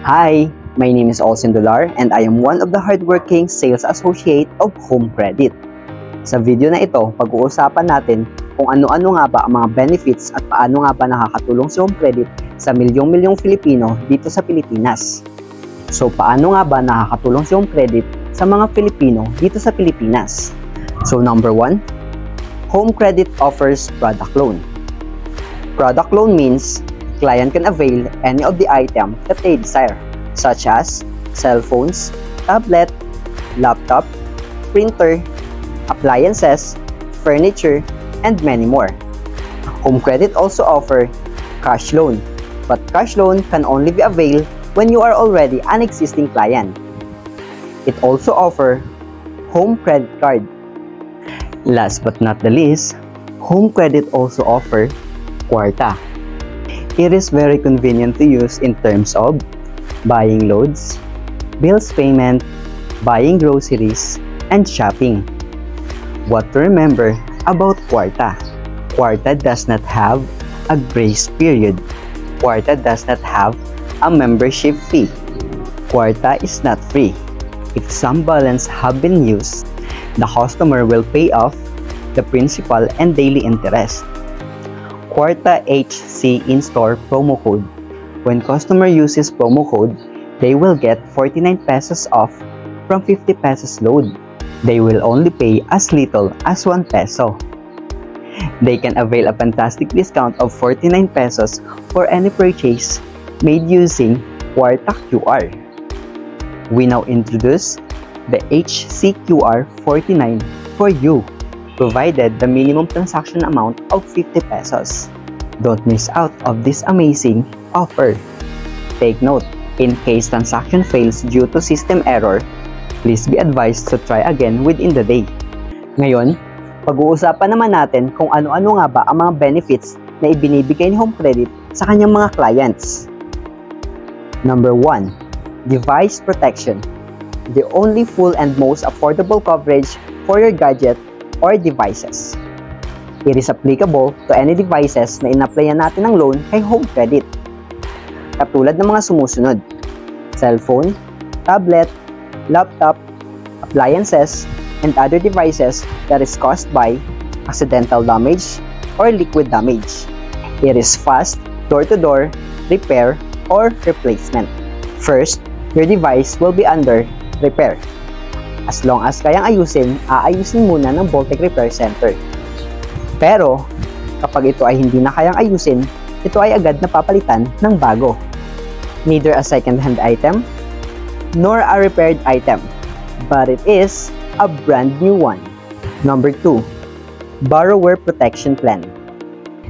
Hi, my name is Olsen Dolar and I am one of the hardworking sales associate of Home Credit. Sa video na ito, pag-uusapan natin kung ano-ano nga ba ang mga benefits at paano nga ba nakakatulong si Home Credit sa milyong-milyong Filipino dito sa Pilipinas. So, paano nga ba nakakatulong si Home Credit sa mga Filipino dito sa Pilipinas? So, number 1, Home Credit offers product loan. Product loan means client can avail any of the item that they desire, such as cell phones, tablet, laptop, printer, appliances, furniture, and many more. Home Credit also offer cash loan, but cash loan can only be availed when you are already an existing client. It also offers Home Credit Card. Last but not the least, Home Credit also offers Kwarta. It is very convenient to use in terms of buying loads, bills payment, buying groceries, and shopping. What to remember about Kwarta? Kwarta does not have a grace period. Kwarta does not have a membership fee. Kwarta is not free. If some balance have been used, the customer will pay off the principal and daily interest. Kwarta HC in-store promo code. When customer uses promo code, they will get 49 pesos off from 50 pesos load. They will only pay as little as 1 peso. They can avail a fantastic discount of 49 pesos for any purchase made using Kwarta QR. We now introduce the HCQR 49 for you, provided the minimum transaction amount of 50 pesos. Don't miss out of this amazing offer. Take note, in case transaction fails due to system error, please be advised to try again within the day. Ngayon, pag-uusapan naman natin kung ano-ano nga ba ang mga benefits na ibinibigay ni Home Credit sa kanyang mga clients. Number 1, device protection. The only full and most affordable coverage for your gadget or devices. It is applicable to any devices na in-applyan natin ng loan kay Home Credit. Katulad ng mga sumusunod: cellphone, tablet, laptop, appliances, and other devices that is caused by accidental damage or liquid damage. It is fast, door-to-door, repair, or replacement. First, your device will be under repair. As long as kayang ayusin, aayusin muna ng Voltec Repair Center. Pero, kapag ito ay hindi na kayang ayusin, ito ay agad na papalitan ng bago. Neither a second-hand item, nor a repaired item, but it is a brand new one. Number 2, Borrower Protection Plan.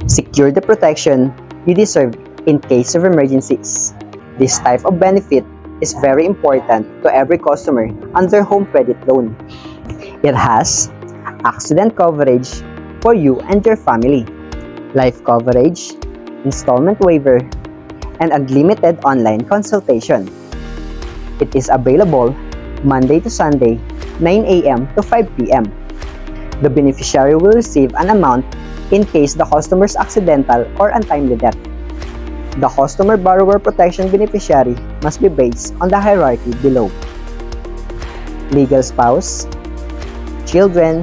Secure the protection you deserve in case of emergencies. This type of benefit is very important to every customer under Home Credit loan. It has accident coverage for you and your family, life coverage, installment waiver, and unlimited online consultation. It is available Monday to Sunday, 9 a.m. to 5 p.m. The beneficiary will receive an amount in case the customer's accidental or untimely death. The customer borrower protection beneficiary must be based on the hierarchy below: legal spouse, children,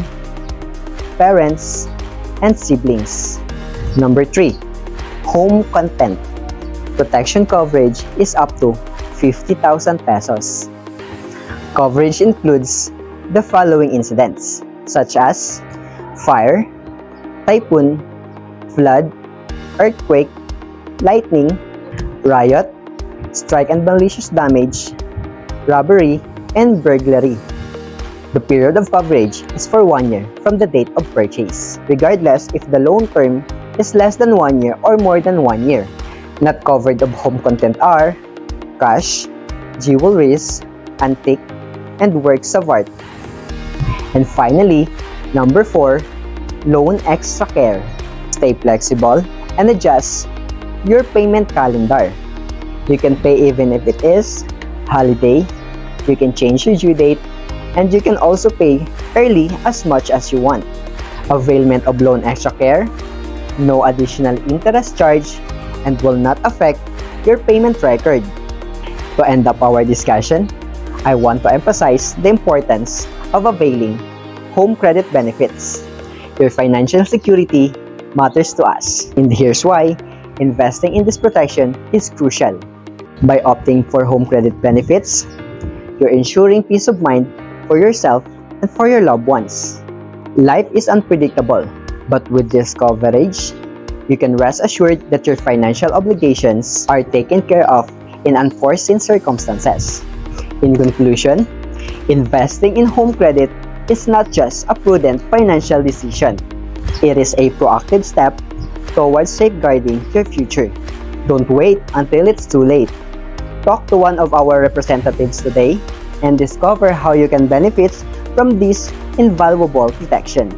parents, and siblings. Number 3, home content. Protection coverage is up to 50,000 pesos. Coverage includes the following incidents, such as fire, typhoon, flood, earthquake, lightning, riot, strike and malicious damage, robbery, and burglary. The period of coverage is for 1 year from the date of purchase, regardless if the loan term is less than 1 year or more than 1 year. Not covered of home content are cash, jewelries, antique, and works of art. And finally, number 4, Loan Extra Care. Stay flexible and adjust your payment calendar. You can pay even if it is holiday, you can change your due date, and you can also pay early as much as you want. Availment of Loan Extra Care, no additional interest charge, and will not affect your payment record. To end up our discussion, I want to emphasize the importance of availing home credit benefits. Your financial security matters to us, and here's why investing in this protection is crucial. By opting for home credit benefits, you're ensuring peace of mind for yourself and for your loved ones. Life is unpredictable, but with this coverage, you can rest assured that your financial obligations are taken care of in unforeseen circumstances. In conclusion, investing in home credit is not just a prudent financial decision. It is a proactive step towards safeguarding your future. Don't wait until it's too late. Talk to one of our representatives today and discover how you can benefit from this invaluable protection.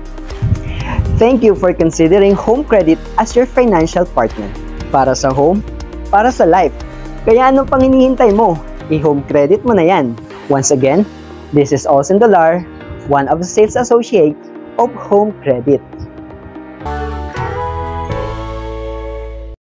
Thank you for considering home credit as your financial partner. Para sa home, para sa life. Kaya anong pang hinihintay mo? I-home credit mo na yan. Once again, this is Olsen Dolar, one of the sales associate of Home Credit.